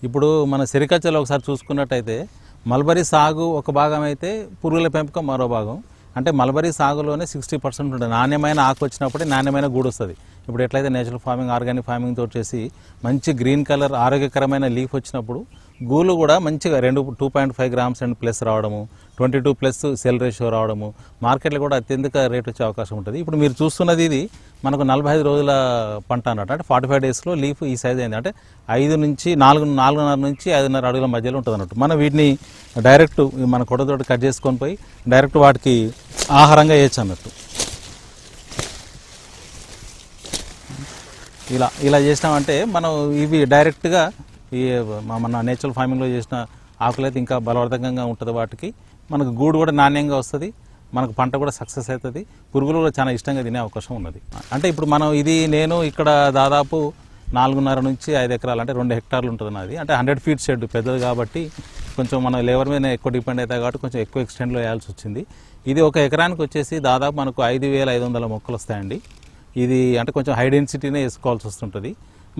ఇప్పుడు మన సెరికల్చర్లో ఒకసారి చూసుకున్నట్టయితే మల్బరీ సాగు ఒక భాగం అయితే పురుగుల పెంపకం మరో భాగం. అంటే మల్బరీ సాగులోనే 60% ఉంటుంది. నాణ్యమైన ఆకు వచ్చినప్పుడే నాణ్యమైన గూడు వస్తుంది. ఇప్పుడు ఎట్లయితే నేచురల్ ఫార్మింగ్, ఆర్గానిక్ ఫార్మింగ్ తోటి చేసి మంచి గ్రీన్ కలర్ ఆరోగ్యకరమైన లీఫ్ వచ్చినప్పుడు గూలు కూడా మంచిగా 2.5 గ్రామ్స్ అండ్ ప్లస్ రావడము, 22+ సెల్ రేషియో రావడము, మార్కెట్లో కూడా అత్యధిక రేట్ వచ్చే అవకాశం ఉంటుంది. ఇప్పుడు మీరు చూస్తున్నది ఇది మనకు 45 రోజుల పంట అన్నట్టు. అంటే 45 డేస్లో లీఫ్ ఈ సైజ్ అయింది. అంటే 4.5 నుంచి 5.5 అడుగుల మధ్యలో ఉంటుంది అన్నట్టు. మనం వీటిని డైరెక్ట్ మన కొడతోటి కట్ చేసుకొని పోయి డైరెక్ట్ వాటికి ఆహారంగా వేయచ్చు అన్నట్టు. ఇలా చేసినామంటే మనం ఇవి డైరెక్ట్గా ఈ మన నేచురల్ ఫార్మింగ్లో చేసిన ఆకులైతే ఇంకా బలవర్ధకంగా ఉంటుంది. వాటికి మనకు గూడు కూడా నాణ్యంగా వస్తుంది, మనకు పంట కూడా సక్సెస్ అవుతుంది, పురుగులు కూడా చాలా ఇష్టంగా తినే అవకాశం ఉన్నది. అంటే ఇప్పుడు మనం నేను ఇక్కడ దాదాపు 4.5 నుంచి 5 ఎకరాలు అంటే 2 హెక్టార్లు ఉంటుంది నాది. అంటే 100 ఫీట్ షెడ్ పెద్దది కాబట్టి కొంచెం మన లేబర్ మీద ఎక్కువ డిపెండ్ అవుతాయి కాబట్టి కొంచెం ఎక్కువ ఎక్స్టెండ్లో వేయాల్సి వచ్చింది. ఇది ఒక ఎకరానికి వచ్చేసి దాదాపు మనకు 5,500 మొక్కలు వస్తాయండి. ఇది అంటే కొంచెం హై డెన్సిటీనే వేసుకోవాల్సి వస్తుంటుంది.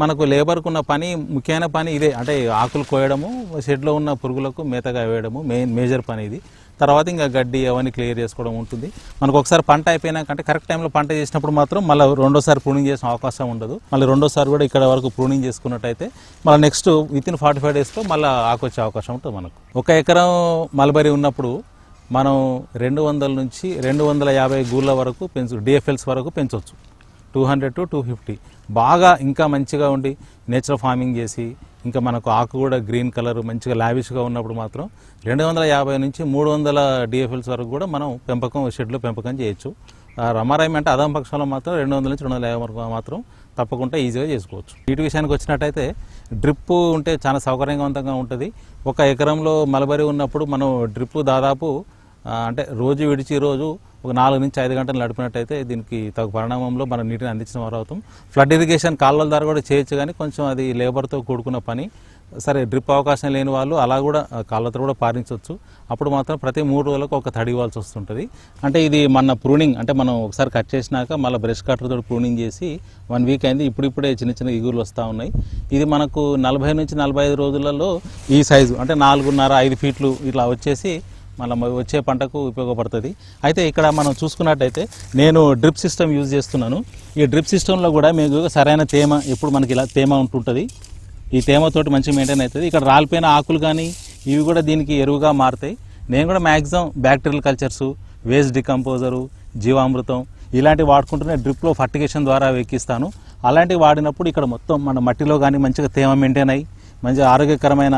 మనకు లేబర్కు ఉన్న పని, ముఖ్యమైన పని ఇదే. అంటే ఆకులు కోయడము, షెడ్లో ఉన్న పురుగులకు మేతగా వేయడము మేజర్ పని ఇది. తర్వాత ఇంకా గడ్డి అవన్నీ క్లియర్ చేసుకోవడం ఉంటుంది. మనకు ఒకసారి పంట అయిపోయినాక అంటే కరెక్ట్ టైంలో పంట చేసినప్పుడు మాత్రం మళ్ళీ రెండోసారి ప్రూనింగ్ చేసిన అవకాశం ఉండదు. మళ్ళీ రెండోసారి కూడా ఇక్కడ వరకు ప్రూనింగ్ చేసుకున్నట్టయితే మళ్ళీ నెక్స్ట్ వితిన్ 45 డేస్లో మళ్ళీ ఆకు వచ్చే అవకాశం ఉంటుంది. మనకు 1 ఎకరం మల్బరీ ఉన్నప్పుడు మనం 200 నుంచి 250 గూళ్ళ వరకు డిఎఫ్ఎల్స్ వరకు పెంచవచ్చు. 200 to 250 బాగా ఇంకా మంచిగా ఉండి నేచురల్ ఫార్మింగ్ చేసి ఇంకా మనకు ఆకు కూడా గ్రీన్ కలర్ మంచిగా లావిష్గా ఉన్నప్పుడు మాత్రం 250 నుంచి 300 డిఎఫ్ఎల్స్ వరకు కూడా మనం షెడ్లో పెంపకం చేయొచ్చు. రమారాయి అంటే అదం పక్షంలో మాత్రం 200 నుంచి 250 వరకు మాత్రం తప్పకుండా ఈజీగా చేసుకోవచ్చు. నీటి విషయానికి వచ్చినట్టయితే డ్రిప్ ఉంటే చాలా సౌకర్యవంతంగా ఉంటుంది. 1 ఎకరంలో మల్బరీ ఉన్నప్పుడు మనం డ్రిప్ దాదాపు అంటే రోజు విడిచి రోజు ఒక 4 నుంచి 5 గంటలు నడిపినట్టయితే దీనికి తగు పరిణామంలో మనం నీటిని అందించిన వారు అవుతాం. ఫ్లడ్ ఇరిగేషన్ కాలువల ద్వారా కూడా చేయొచ్చు, కానీ కొంచెం అది లేబర్తో కూడుకున్న పని. సరే డ్రిప్ అవకాశం లేని వాళ్ళు అలా కూడా కాళ్ళతో కూడా పారించవచ్చు. అప్పుడు మాత్రం ప్రతి 3 రోజులకు ఒక తడి ఇవ్వాల్సి వస్తుంటుంది. అంటే ఇది మన ప్రూనింగ్ అంటే మనం ఒకసారి కట్ చేసినాక మళ్ళీ బ్రష్ కట్టర్తో ప్రూనింగ్ చేసి 1 వీక్ అయింది. ఇప్పుడిప్పుడే చిన్న చిన్న ఇగురులు వస్తూ ఉన్నాయి. ఇది మనకు 40 నుంచి 45 రోజులలో ఈ సైజు అంటే 4.5 5 ఫీట్లు ఇట్లా వచ్చేసి మళ్ళీ వచ్చే పంటకు ఉపయోగపడుతుంది. అయితే ఇక్కడ మనం చూసుకున్నట్టయితే నేను డ్రిప్ సిస్టమ్ యూజ్ చేస్తున్నాను. ఈ డ్రిప్ సిస్టంలో కూడా మీకు సరైన తేమ, ఎప్పుడు మనకి ఇలా తేమ ఉంటుంటుంది. ఈ తేమతోటి మంచిగా మెయింటైన్ అవుతుంది. ఇక్కడ రాలిపోయిన ఆకులు కానీ ఇవి కూడా దీనికి ఎరువుగా మారుతాయి. నేను కూడా maximum bacterial cultures, waste decomposer, జీవామృతం ఇలాంటివి వాడుకుంటూనే డ్రిప్లో ఫర్టిగేషన్ ద్వారా ఎక్కిస్తాను. అలాంటివి వాడినప్పుడు ఇక్కడ మొత్తం మన మట్టిలో కానీ మంచిగా తేమ మెయింటైన్ అయ్యి మంచిగా ఆరోగ్యకరమైన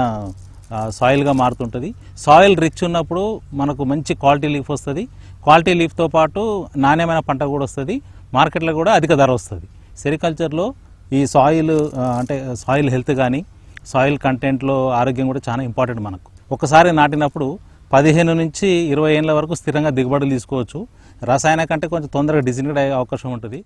సాయిల్గా మారుతుంటుంది. సాయిల్ రిచ్ ఉన్నప్పుడు మనకు మంచి క్వాలిటీ లీఫ్ వస్తుంది. క్వాలిటీ లీఫ్తో పాటు నాణ్యమైన పంట కూడా వస్తుంది. మార్కెట్లో కూడా అధిక ధర వస్తుంది. సెరికల్చర్లో ఈ సాయిల్ అంటే సాయిల్ హెల్త్ కానీ సాయిల్ కంటెంట్లో ఆరోగ్యం కూడా చాలా ఇంపార్టెంట్. మనకు ఒకసారి నాటినప్పుడు 15 నుంచి 20 ఏళ్ళ వరకు స్థిరంగా దిగుబడులు తీసుకోవచ్చు. రసాయన కంటే కొంచెం తొందరగా డిజినేట్ అయ్యే అవకాశం ఉంటుంది.